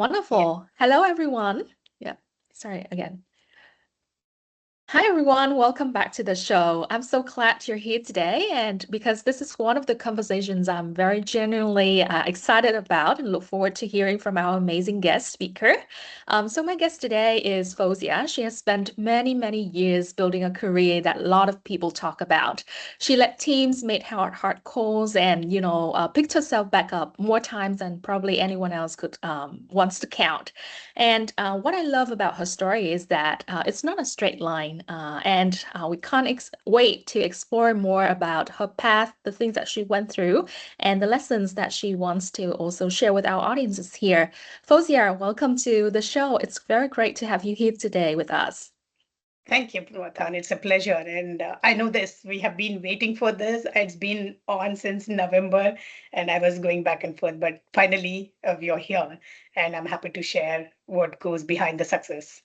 Yeah. Wonderful. Hello, everyone. Yeah, sorry again. Hi, everyone. Welcome back to the show. I'm so glad you're here today. And because this is one of the conversations I'm very genuinely excited about and look forward to hearing from our amazing guest speaker. So, my guest today is Fouzia. She has spent many, many years building a career that a lot of people talk about. She led teams, made hard calls, and, picked herself back up more times than probably anyone else could wants to count. And what I love about her story is that it's not a straight line, and we can't wait to explore more about her path, the things that she went through, and the lessons that she wants to also share with our audiences here. Fozier, welcome to the show. It's very great to have you here today with us. Thank you, Prathan. It's a pleasure. And I know this. We have been waiting for this. It's been on since November, and I was going back and forth. But finally, we are here, and I'm happy to share what goes behind the success.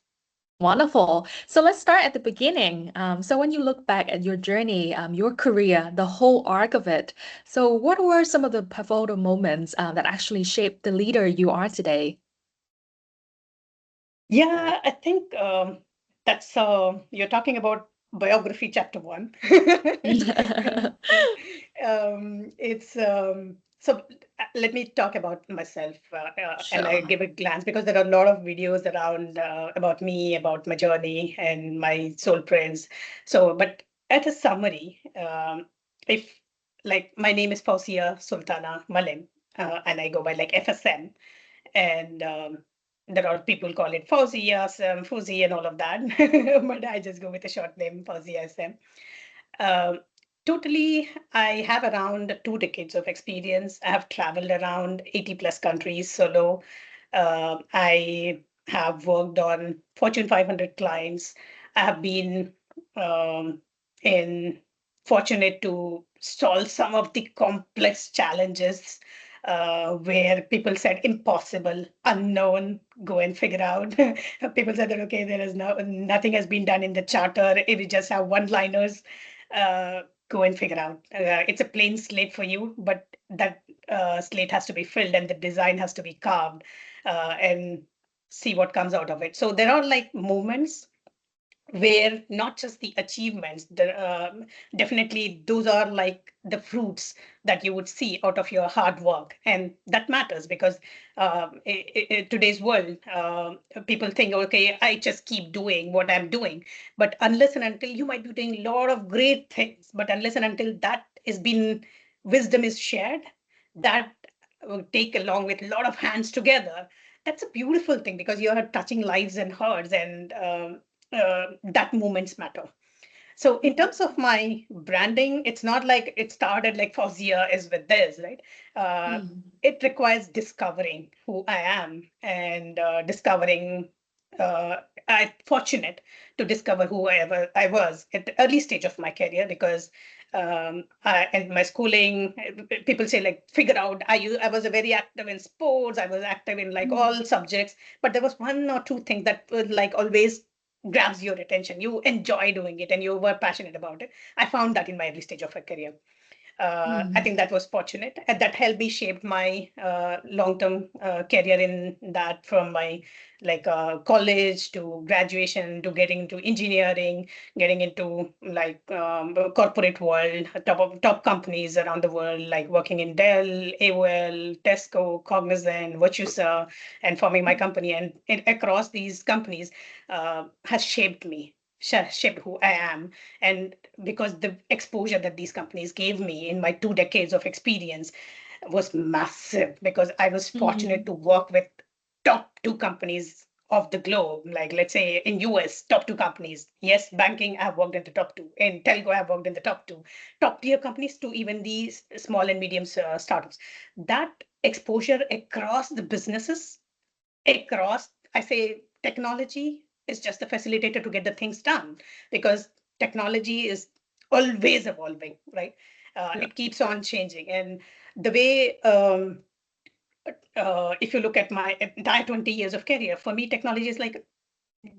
Wonderful. So let's start at the beginning. So when you look back at your journey, your career, the whole arc of it, so what were some of the pivotal moments that actually shaped the leader you are today? Yeah, I think that's you're talking about biography chapter one. It's so let me talk about myself and I Sure. give a glance because there are a lot of videos around about me, about my journey and my soul prints. So, but at a summary, if like my name is Fouzia Sultana Malim, and I go by like FSM, and there are people call it Fouzia, Fuzzy, and all of that, but I just go with a short name, Fouzia SM. Um, Totally, I have around 2 decades of experience. I have traveled around 80 plus countries solo. I have worked on Fortune 500 clients. I have been um, in fortunate to solve some of the complex challenges where people said impossible, unknown, go and figure out. People said that okay, there is nothing has been done in the charter. If we just have one-liners, go and figure out. It's a plain slate for you, but that slate has to be filled and the design has to be carved and see what comes out of it. So there are like moments where not just the achievements, definitely those are like the fruits that you would see out of your hard work. And that matters because in today's world, people think, okay, I just keep doing what I'm doing. But unless and until you might be doing a lot of great things, but unless and until that is been, wisdom is shared, that will take along with a lot of hands together. That's a beautiful thing because you're touching lives and hearts and that moments matter. So in terms of my branding, it's not like it started like Fauzia is with this, right? Uh, Hmm. it requires discovering who I am and discovering. Uh, I'm fortunate to discover who I was at the early stage of my career because and my schooling, people say like figure out. I was a very active in sports. I was active in like all subjects, but there was one or two things that were like always grabs your attention. You enjoy doing it and you were passionate about it. I found that in my early stage of a career. I Hmm. think that was fortunate, and that helped me shape my long-term career in that from my like college to graduation to getting into engineering, getting into like corporate world, top companies around the world, like working in Dell, AOL, Tesco, Cognizant, Virtusa, and forming my company. And across these companies has shaped me, shaped who I am, and because the exposure that these companies gave me in my 2 decades of experience was massive because I was fortunate Hmm. to work with top two companies of the globe, like let's say in US, top two companies. Yes, banking, I've worked in the top two. In telco, I've worked in the top two. Top tier companies to even these small and medium startups. That exposure across the businesses, across, I say technology is just a facilitator to get the things done because technology is always evolving, right? Yeah. It keeps on changing. And the way, if you look at my entire 20 years of career, for me, technology is like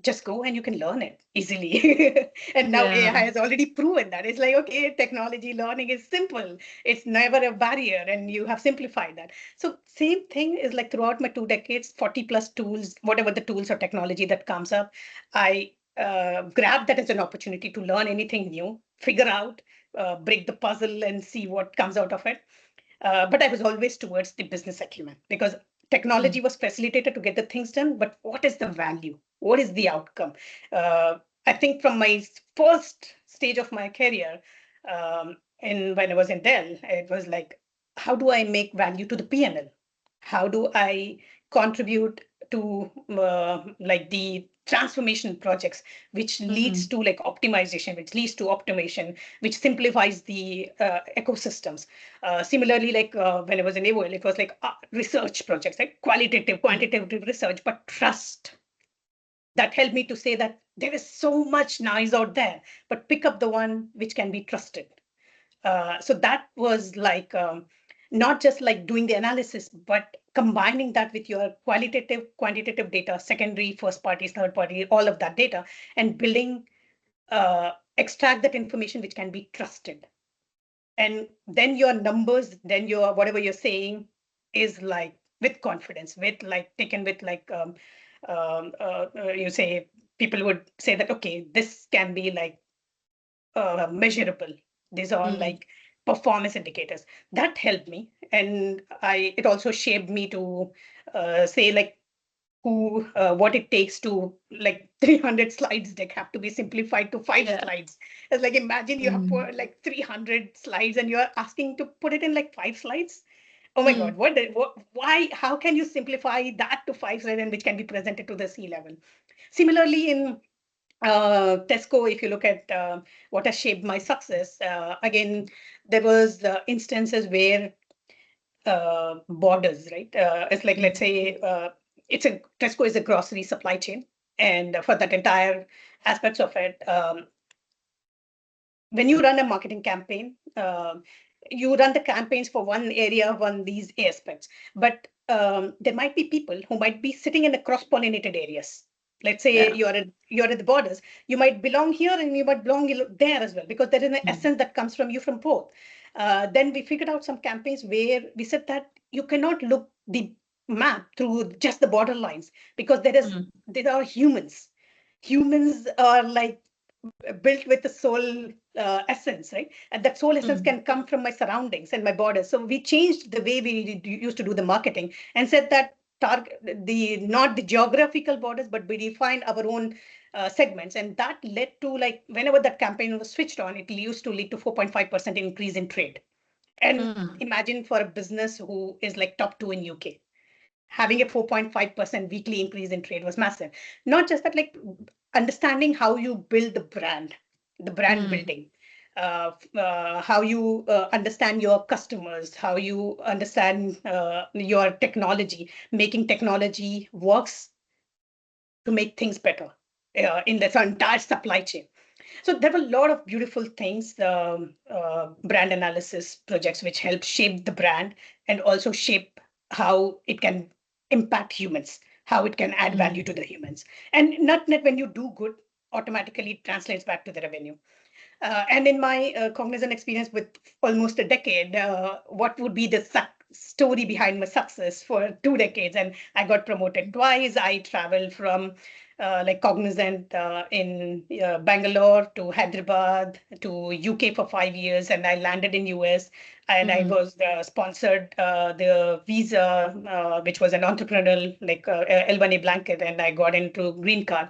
just go and you can learn it easily. And now AI Yeah. has already proven that. It's like, okay, technology learning is simple. It's never a barrier, and you have simplified that. So same thing is like throughout my 2 decades, 40 plus tools, whatever the tools or technology that comes up, I grab that as an opportunity to learn anything new, figure out, break the puzzle and see what comes out of it. But I was always towards the business acumen because technology Mm. was facilitated to get the things done. But what is the value? What is the outcome? I think from my first stage of my career, when I was in Dell, it was like, how do I make value to the P&L? How do I contribute to like the transformation projects, which leads Mm. to like optimization, which leads to automation, which simplifies the ecosystems. Similarly, like when I was in AOL, it was like research projects, like qualitative, Mm. quantitative research, but trust. That helped me to say that there is so much noise out there, but pick up the one which can be trusted. So that was like not just like doing the analysis, but combining that with your qualitative, quantitative data, secondary, first party, third party, all of that data, and building, extract that information which can be trusted. And then your numbers, then your whatever you're saying is like with confidence, with like taken with like you say, people would say that okay, this can be like measurable. These are Mm. like performance indicators. That helped me, and I it also shaped me to say like who what it takes to like 300 slides deck have to be simplified to five Yeah. slides. It's like imagine you have Mm. put like 300 slides and you're asking to put it in like 5 slides. Oh my God, Mm. why, how can you simplify that to 5 slides and which can be presented to the C level? Similarly, in Tesco, if you look at what has shaped my success, again, there was instances where borders, right? It's like, let's Mm. say, Tesco is a grocery supply chain. And for that entire aspects of it, when you run a marketing campaign, you run the campaigns for one area, one these aspects. But there might be people who might be sitting in the cross-pollinated areas. Let's say Yeah. you're at the borders. You might belong here and you might belong there as well, because there is an Mm. essence that comes from you from both. Then we figured out some campaigns where we said that you cannot look the map through just the border lines, because Mm. there are humans. Humans are like built with the soul essence, right? And that soul essence Mm. can come from my surroundings and my borders. So we changed the way we used to do the marketing and said that target the not the geographical borders, but we defined our own segments, and that led to like whenever that campaign was switched on, it used to lead to 4.5% increase in trade. And Mm. imagine for a business who is like top two in UK, having a 4.5% weekly increase in trade was massive. Not just that, like understanding how you build the brand Mm. building, how you understand your customers, how you understand your technology, making technology works to make things better in this entire supply chain. So there were a lot of beautiful things, brand analysis projects, which help shape the brand and also shape how it can impact humans, how it can add value Mm. to the humans. And not when you do good, automatically it translates back to the revenue. And in my cognizant experience with almost a decade, what would be the story behind my success for 2 decades? And I got promoted twice. I traveled from like cognizant in Bangalore to Hyderabad to UK for 5 years, and I landed in US. And I Mm. was sponsored the visa, which was an entrepreneurial like L1A blanket, and I got into green card.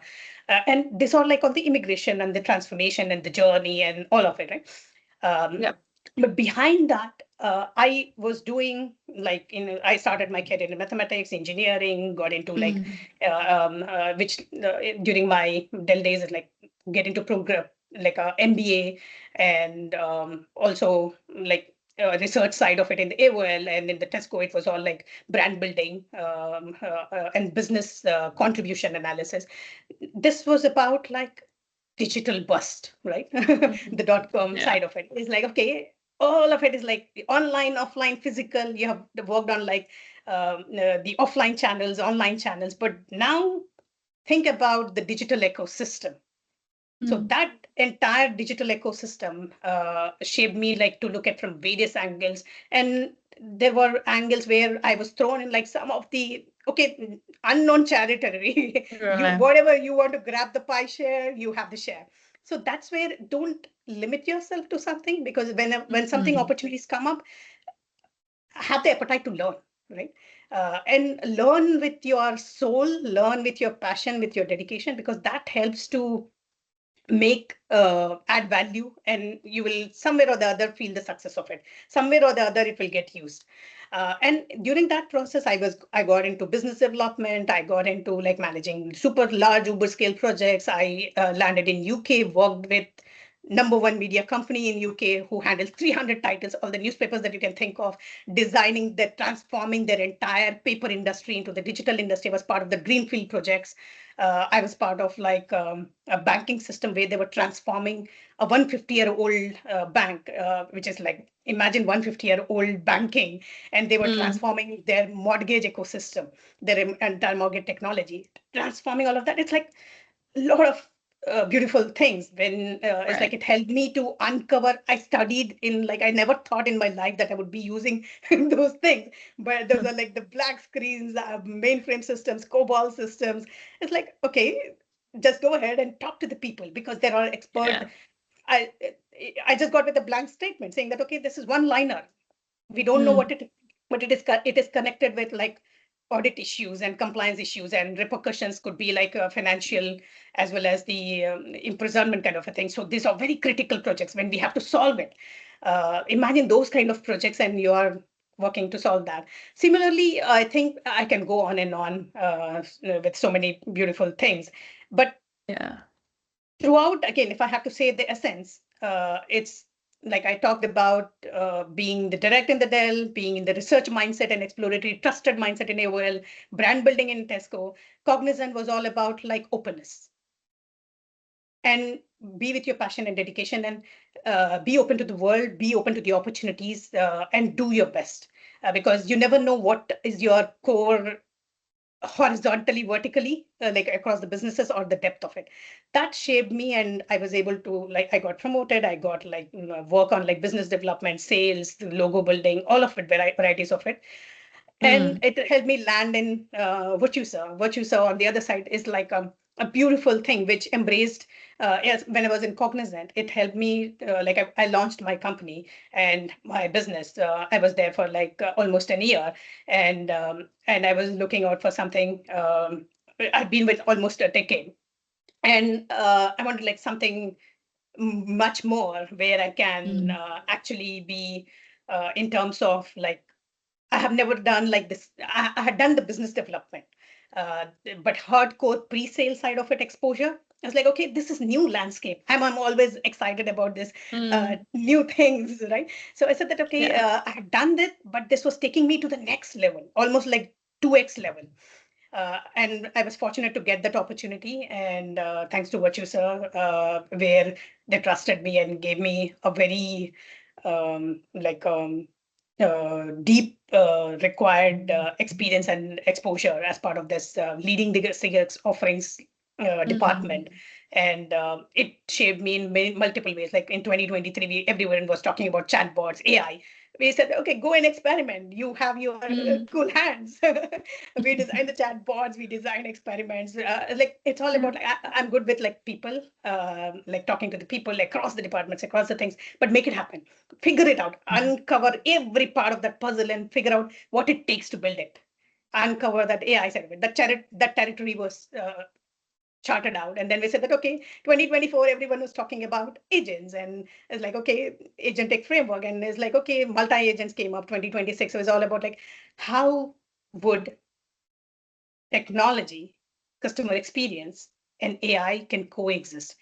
And this all like on the immigration and the transformation and the journey and all of it, right? Um, Yeah. but behind that, I was doing like I started my career in mathematics, engineering, got into like Mm. which during my Dell days is like get into program like a MBA, and also like research side of it in the AOL, and in the Tesco it was all like brand building and business contribution analysis. This was about like digital bust, right? Mm. The dot com Yeah. side of it is like, okay, all of it is like the online, offline, physical. You have worked on like the offline channels, online channels, but now think about the digital ecosystem. So that entire digital ecosystem shaped me like to look at from various angles. And there were angles where I was thrown in like some of the unknown territory. You Right. whatever you want to grab the pie share, you have the share. So that's where don't limit yourself to something, because when something Mm. opportunities come up, have the appetite to learn, right? And learn with your soul, learn with your passion, with your dedication, because that helps to make add value, and you will somewhere or the other feel the success of it. Somewhere or the other it will get used. And during that process, I got into business development. I got into like managing super large uber scale projects. I landed in UK, worked with number one media company in UK who handles 300 titles, all the newspapers that you can think of, designing that, transforming their entire paper industry into the digital industry. I was part of the greenfield projects. I was part of like a banking system where they were transforming a 150-year-old bank, which is like, imagine 150-year-old banking, and they were Mm. transforming their mortgage ecosystem, their entire mortgage technology, transforming all of that. It's like a lot of beautiful things. When it's like Right. it helped me to uncover. I studied in like I never thought in my life that I would be using those things, but those are like the black screens, mainframe systems, COBOL systems. It's like, okay, just go ahead and talk to the people because there are expert. Yeah. I I just got with a blank statement saying that, okay, this is one liner. We don't know Mm. what it, but it is connected with like audit issues and compliance issues, and repercussions could be like financial as well as the imprisonment kind of a thing. So these are very critical projects when we have to solve it. Imagine those kind of projects, and you are working to solve that. Similarly, I think I can go on and on with so many beautiful things, but Yeah. throughout, again, if I have to say the essence, it's like I talked about being the direct in the Dell, being in the research mindset and exploratory trusted mindset in AOL, brand building in Tesco. Cognizant was all about like openness, and be with your passion and dedication, and be open to the world, be open to the opportunities, and do your best, because you never know what is your core horizontally, vertically, like across the businesses, or the depth of it. That shaped me, and I was able to like I got promoted. I got like work on like business development, sales, logo building, all of it, varieties of it. And Mm. it helped me land in Virtusa. Virtusa on the other side is like a beautiful thing which embraced, yes, when I was in Cognizant, it helped me, like I launched my company and my business. I was there for like almost a year, and I was looking out for something. I've been with almost a decade, and I wanted like something much more where I can Mm. actually be in terms of like I have never done like this. I had done the business development, uh, but hardcore pre-sale side of it exposure. I was like, okay, this is new landscape. I'm always excited about this Mm. new things, right? So I said that, okay, Yeah. I had done this, but this was taking me to the next level, almost like 2x level. And I was fortunate to get that opportunity. And thanks to Virtue Sir, where they trusted me and gave me a very like deep required experience and exposure as part of this leading the CX offerings Mm. department. And it shaped me in multiple ways. Like in 2023, everyone was talking about chatbots, AI. We said, okay, go and experiment. You have your Mm. cool hands. We design the chat boards, we design experiments. Like it's all Yeah. about like I'm good with like people, like talking to the people across the departments, across the things, but make it happen. Figure it out. Mm. Uncover every part of that puzzle and figure out what it takes to build it. Uncover that AI side of it. That territory was charted out. And then we said that, okay, 2024, everyone was talking about agents. And it's like, okay, agentic framework. And it's like, okay, multi-agents came up 2026. It was all about like, how would technology, customer experience, and AI can coexist?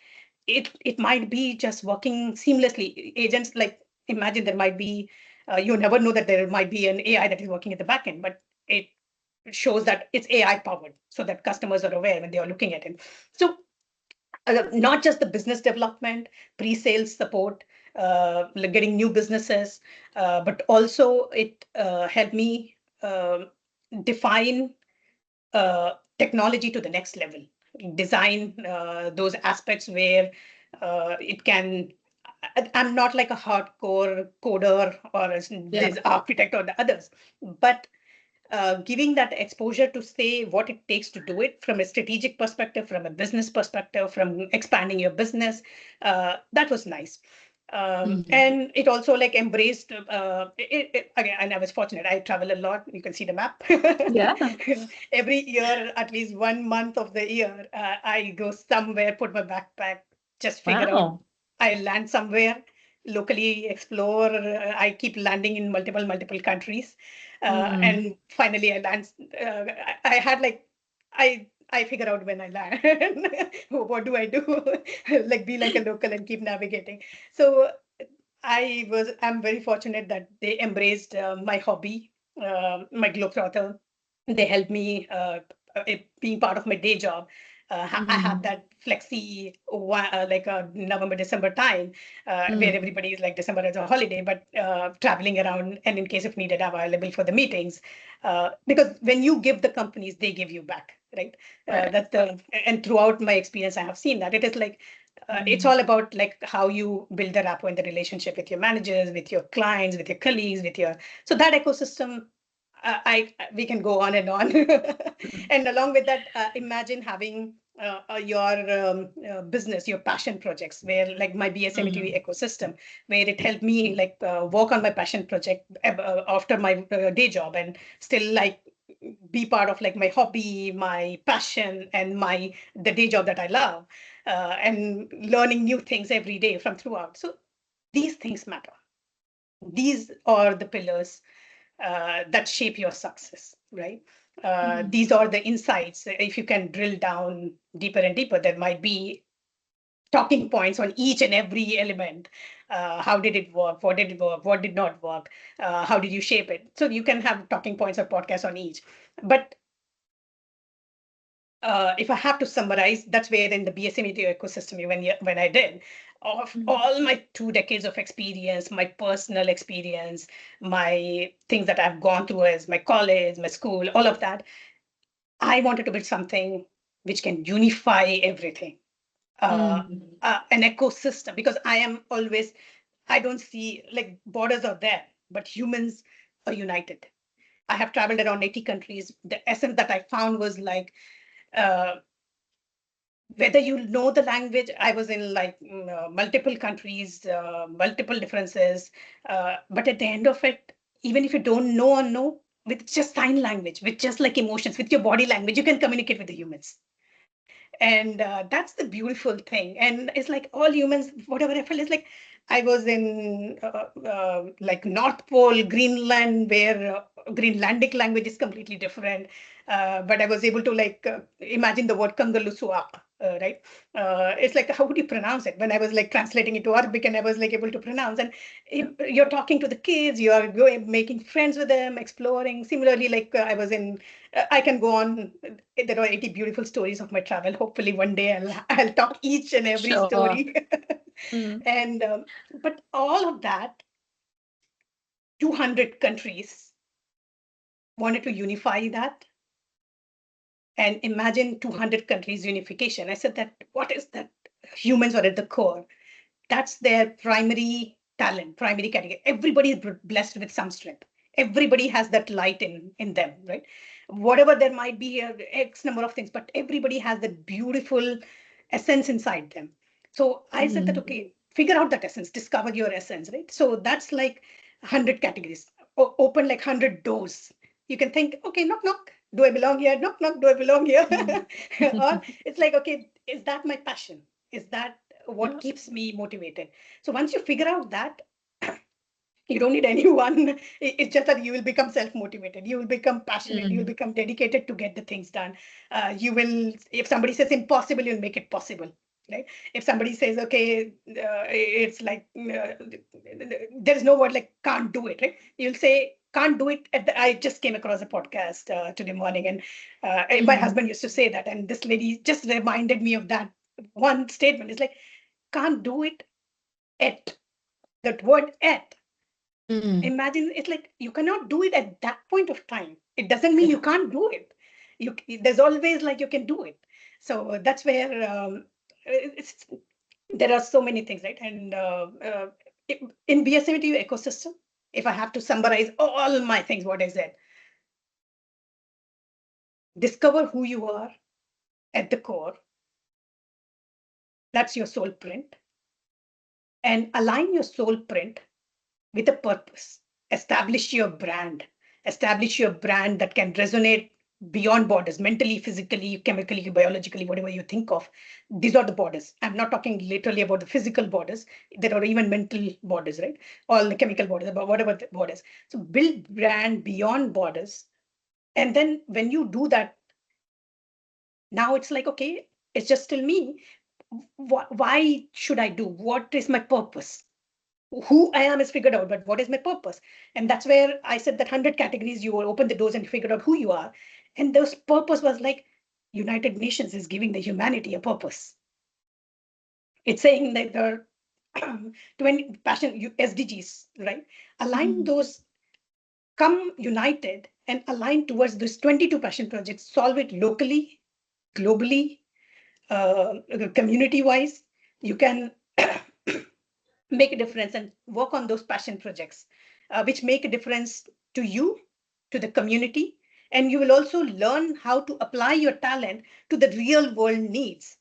It might be just working seamlessly. Agents, like, imagine there might be, you never know that there might be an AI that is working at the back end, but it shows that it's AI powered so that customers are aware when they are looking at it. So not just the business development, pre-sales support, like getting new businesses, but also it helped me define technology to the next level. design those aspects where it can. I'm not like a hardcore coder or Yeah. this architect or the others, but giving that exposure to say what it takes to do it from a strategic perspective, from a business perspective, from expanding your business, that was nice. And it also like embraced again, and I was fortunate. I travel a lot. You can see the map. Yeah. Every year, at least 1 month of the year, I go somewhere, put my backpack, just figure out. Wow. I land somewhere, locally explore. I keep landing in multiple countries, Mm. and finally I land. I had like I figure out when I land. What do I do? Like be like a local and keep navigating. So I'm very fortunate that they embraced my hobby, my globetrotter. They helped me it being part of my day job. I have Mm. that flexi like a November December time where Mm. everybody is like December as a holiday, but traveling around and in case if needed available for the meetings. Because when you give the companies, they give you back, right? Right. That's the and throughout my experience, I have seen that it is like it's Mm. all about like how you build the rapport and the relationship with your managers, with your clients, with your colleagues, with your so that ecosystem. We can go on and on, Mm. and along with that, imagine having your business, your passion projects, where like my Mm. BSMET ecosystem, where it helped me like work on my passion project after my day job, and still like be part of like my hobby, my passion, and my the day job that I love, and learning new things every day from throughout. So these things matter. These are the pillars that shape your success, right? Mm. These are the insights. If you can drill down deeper and deeper, there might be talking points on each and every element. How did it work? What did it work? What did not work? How did you shape it? So you can have talking points or podcasts on each. But if I have to summarize, that's where in the BSMET ecosystem, when I did, of Mm. all my 2 decades of experience, my personal experience, my things that I've gone through as my college, my school, all of that, I wanted to build something which can unify everything, Mm. an ecosystem, because I don't see like borders are there, but humans are united. I have traveled around 80 countries. The essence that I found was like, uh, whether you know the language, I was in like multiple countries, multiple differences, but at the end of it, even if you don't know or know, with just sign language, with just like emotions, with your body language, you can communicate with the humans. And that's the beautiful thing. And it's like all humans, whatever I felt is like I was in like North Pole, Greenland, where Greenlandic language is completely different. But I was able to like imagine the word Kangalusuak, right? It's like, how would you pronounce it? When I was like translating it to Arabic and I was like able to pronounce. And you're talking to the kids, you are going, making friends with them, exploring. Similarly, like I was in, I can go on. There are 80 beautiful stories of my travel. Hopefully, one day I'll talk each and every Sure. story. Mm. And but all of that, 200 countries wanted to unify that, and imagine 200 countries unification. I said that what is that? Humans are at the core. That's their primary talent, primary category. Everybody is blessed with some strength. Everybody has that light in them, right? Whatever there might be here, X number of things, but everybody has that beautiful essence inside them. So I said that, Mm. okay, figure out that essence, discover your essence, right? So that's like 100 categories. Open like 100 doors. You can think, okay, knock, knock. Do I belong here? Knock, knock. Do I belong here? Mm. Or it's like, okay, is that my passion? Is that what Yeah. keeps me motivated? So once you figure out that, you don't need anyone. It's just that you will become self-motivated. You will become passionate. You will Mm. become dedicated to get the things done. You will, if somebody says impossible, you'll make it possible. Right? If somebody says, okay, it's like there's no word like can't do it. Right? You'll say can't do it. I just came across a podcast today morning, and my Mm. husband used to say that, and this lady just reminded me of that one statement. It's like can't do it at that word at. Mm. Imagine it's like you cannot do it at that point of time. It doesn't mean Yeah. you can't do it. You There's always like you can do it. So that's where there are so many things, right? And in BSMT ecosystem, if I have to summarize all my things, what I said, discover who you are at the core. That's your soul print. And align your soul print with a purpose. Establish your brand. Establish your brand that can resonate beyond borders, mentally, physically, chemically, biologically, whatever you think of. These are the borders. I'm not talking literally about the physical borders. There are even mental borders, right? All the chemical borders, about whatever the borders. So build brand beyond borders. And then when you do that, now it's like, okay, it's just still me. Why should I do? What is my purpose? Who I am is figured out, but what is my purpose? And that's where I said that 100 categories, you will open the doors and you figure out who you are. And those purpose was like United Nations is giving the humanity a purpose. It's saying that there are 20 passion SDGs, right? Align those, come united and align towards this 22 passion projects, solve it locally, globally, community wise. You can make a difference and work on those passion projects, which make a difference to you, to the community, and you will also learn how to apply your talent to the real world needs.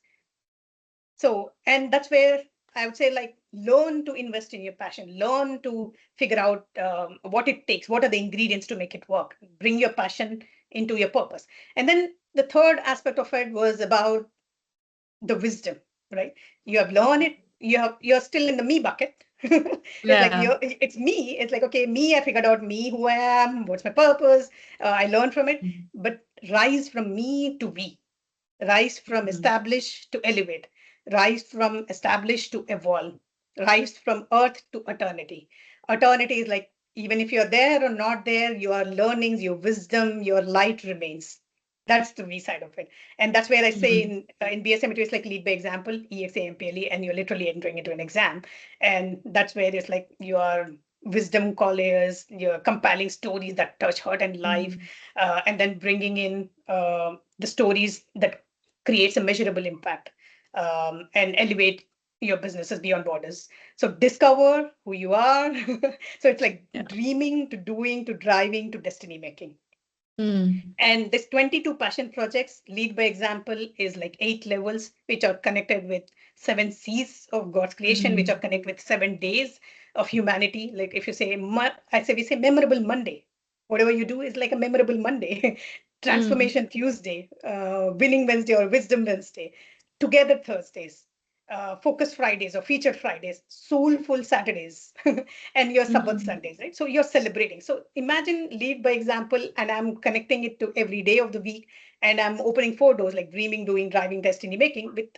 So, and that's where I would say, like, learn to invest in your passion, learn to figure out what it takes, what are the ingredients to make it work, bring your passion into your purpose. And then the third aspect of it was about the wisdom, right? You have learned it. You're still in the me bucket. It's like Yeah. it's me. It's like, okay, me. I figured out me, who I am, what's my purpose. I learned from it, but rise from me to we. Rise from establish to elevate. Rise from establish to evolve. Rise from earth to eternity. Eternity is like, even if you're there or not there, your learnings, your wisdom, your light remains. That's the V side of it. And that's where I say in BSM, it is like lead by example, EXAMPLE, and you're literally entering into an exam. And that's where it's like your wisdom callers, your compelling stories that touch heart and life, and then bringing in the stories that creates a measurable impact, and elevate your businesses beyond borders. So discover who you are. So it's like Yeah. dreaming to doing to driving to destiny making. Mm. And this 22 passion projects, lead by example, is like 8 levels, which are connected with 7 C's of God's creation, which are connected with 7 days of humanity. Like if you say, we say memorable Monday. Whatever you do is like a memorable Monday. Transformation Tuesday, winning Wednesday or wisdom Wednesday, together Thursdays, focus Fridays or featured Fridays, soulful Saturdays, and your Sabbath Sundays, right? So you're celebrating. So imagine lead by example, and I'm connecting it to every day of the week, and I'm opening 4 doors like dreaming, doing, driving, destiny making with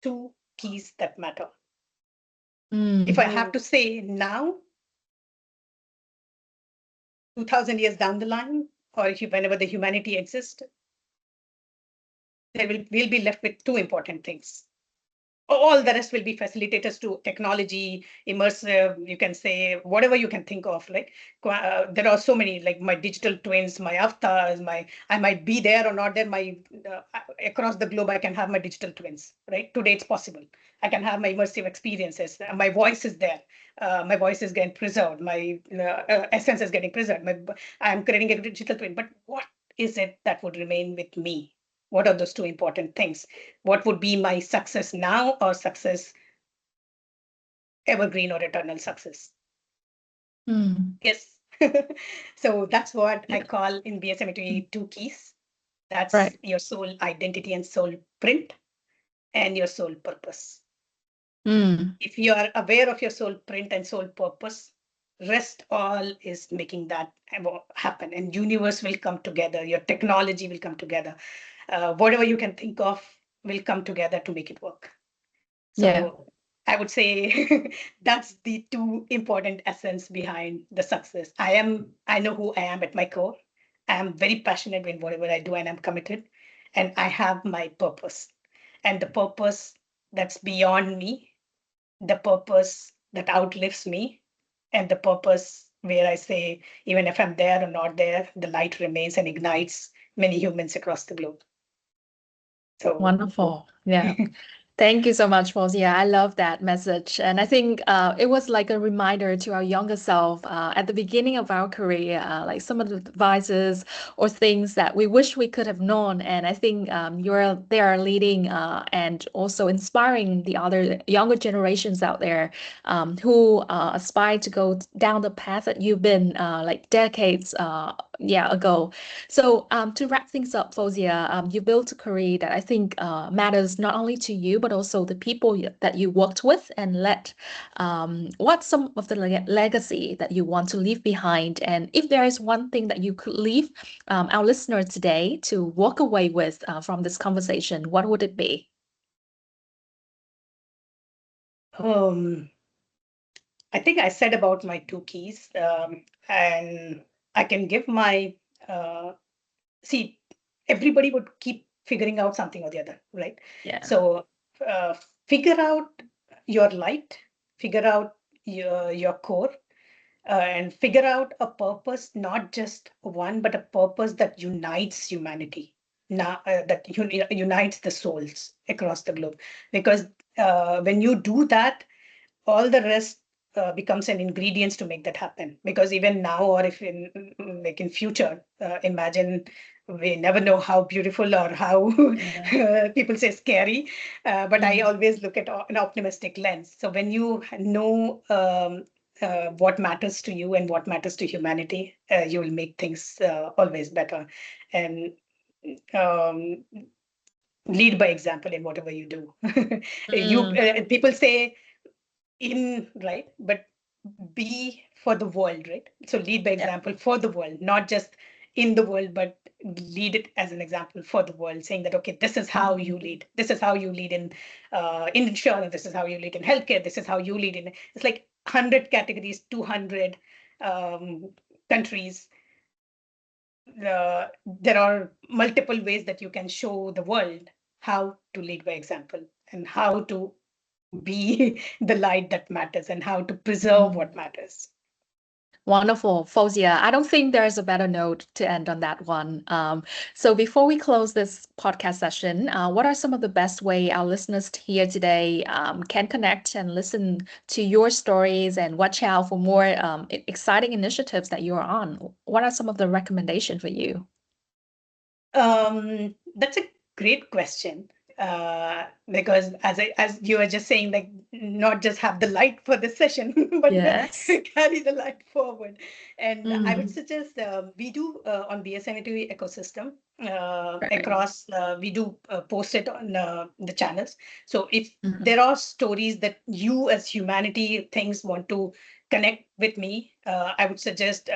2 keys that matter. If I have to say now, 2000 years down the line, or if whenever the humanity exists, we'll be left with 2 important things. All the rest will be facilitators to technology, immersive, you can say, whatever you can think of. Like there are so many, like my digital twins, my avatars, I might be there or not there. Across the globe, I can have my digital twins, right? Today it's possible. I can have my immersive experiences. My voice is there. My voice is getting preserved. My essence is getting preserved. I'm creating a digital twin. But what is it that would remain with me? What are those 2 important things? What would be my success now or success evergreen or eternal success? Yes. So that's what I Yeah. call in BSMT 2 keys. That's Right. your soul identity and soul print and your soul purpose. If you are aware of your soul print and soul purpose, rest all is making that happen, and universe will come together. Your technology will come together. Whatever you can think of will come together to make it work. Yeah. So I would say that's the 2 important essence behind the success. I know who I am at my core. I am very passionate in whatever I do and I'm committed. And I have my purpose. And the purpose that's beyond me, the purpose that outlives me, and the purpose where I say, even if I'm there or not there, the light remains and ignites many humans across the globe. So Wonderful. Yeah. Thank you so much, Fouzia. I love that message. And I think it was like a reminder to our younger self at the beginning of our career, like some of the advices or things that we wish we could have known. And I think you're there leading and also inspiring the other younger generations out there who aspire to go down the path that you've been like decades ago. So to wrap things up, Fouzia, you built a career that I think matters not only to you, but also the people that you worked with and led. What's some of the legacy that you want to leave behind? And if there is one thing that you could leave our listeners today to walk away with from this conversation, what would it be? um, I think I said about my two keys, and I can give my uh, see. Everybody would keep figuring out something or the other, right? Yeah. So uh, figure out your light, figure out your core, and figure out a purpose, not just one, but a purpose that unites humanity. Now, that unites the souls across the globe. Because when you do that, all the rest becomes an ingredients to make that happen. Because even now, or if in like in future, imagine, we never know how beautiful or how Yeah. people say scary, but I Mm, always look at an optimistic lens. So when you know what matters to you and what matters to humanity, you will make things always better. And um, lead by example in whatever you do. You mm, people say in, right, but be for the world, right? So lead by yeah. example for the world, not just in the world, but lead it as an example for the world, saying that, okay, this is how Mm, you lead, this is how you lead in insurance, this is how you lead in healthcare, this is how you lead in, it's like 100 categories, 200 um, countries. There are multiple ways that you can show the world how to lead by example, and how to be the light that matters, and how to preserve mm. what matters. Wonderful, Fouzia. I don't think there's a better note to end on that one. So before we close this podcast session, what are some of the best way our listeners here today can connect and listen to your stories and watch out for more exciting initiatives that you're on? What are some of the recommendations for you? That's a great question. Because as you were just saying, like, not just have the light for the session, but Yes. carry the light forward. And I would Mm, suggest we do on BSNET ecosystem right. across. We do post it on the channels. So if Mhm. there are stories that you as humanity things want to connect with me, I would suggest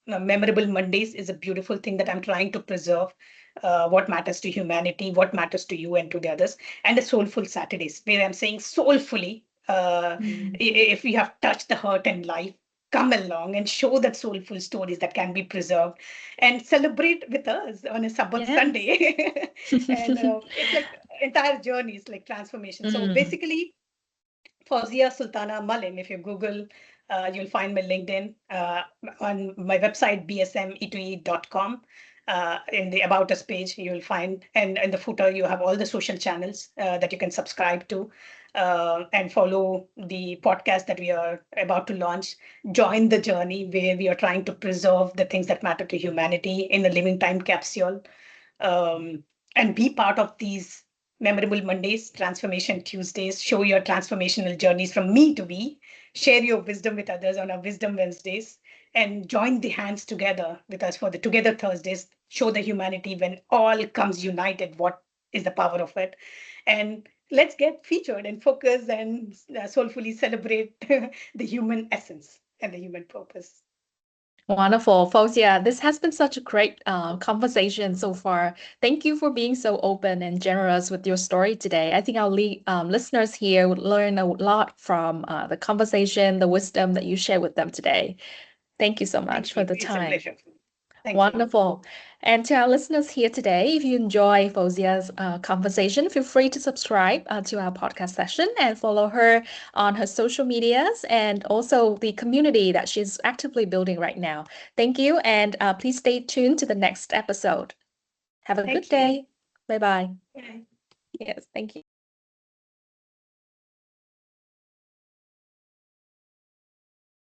Memorable Mondays is a beautiful thing that I'm trying to preserve. What matters to humanity, what matters to you and to the others, and the Soulful Saturdays, where I'm saying soulfully, Mm, if we have touched the hurt and life, come along and show that soulful stories that can be preserved, and celebrate with us on a Sabbath yes. Sunday. And it's like entire journeys, like transformation. So Mm, basically, Fouzia Sultana Malim. If you Google, you'll find my LinkedIn on my website, bsmetui.com. In the About Us page, you'll find, and in the footer, you have all the social channels that you can subscribe to and follow the podcast that we are about to launch. Join the journey where we are trying to preserve the things that matter to humanity in a living time capsule, um, and be part of these Memorable Mondays, Transformation Tuesdays. Show your transformational journeys from me to we. Share your wisdom with others on our Wisdom Wednesdays, and join the hands together with us for the Together Thursdays. Show the humanity when all comes united. What is the power of it? And let's get featured and focus and soulfully celebrate the human essence and the human purpose. wonderful, Fouzia. This has been such a great conversation so far. Thank you for being so open and generous with your story today. I think our listeners here would learn a lot from the conversation, the wisdom that you share with them today. Thank you so much Thank for you. the It's a time. pleasure. Thank you. Wonderful. And to our listeners here today, if you enjoy Fauzia's conversation, feel free to subscribe to our podcast session and follow her on her social medias and also the community that she's actively building right now. Thank you, and please stay tuned to the next episode. Have a good Thank you. day. Bye bye. Bye. Yes, thank you.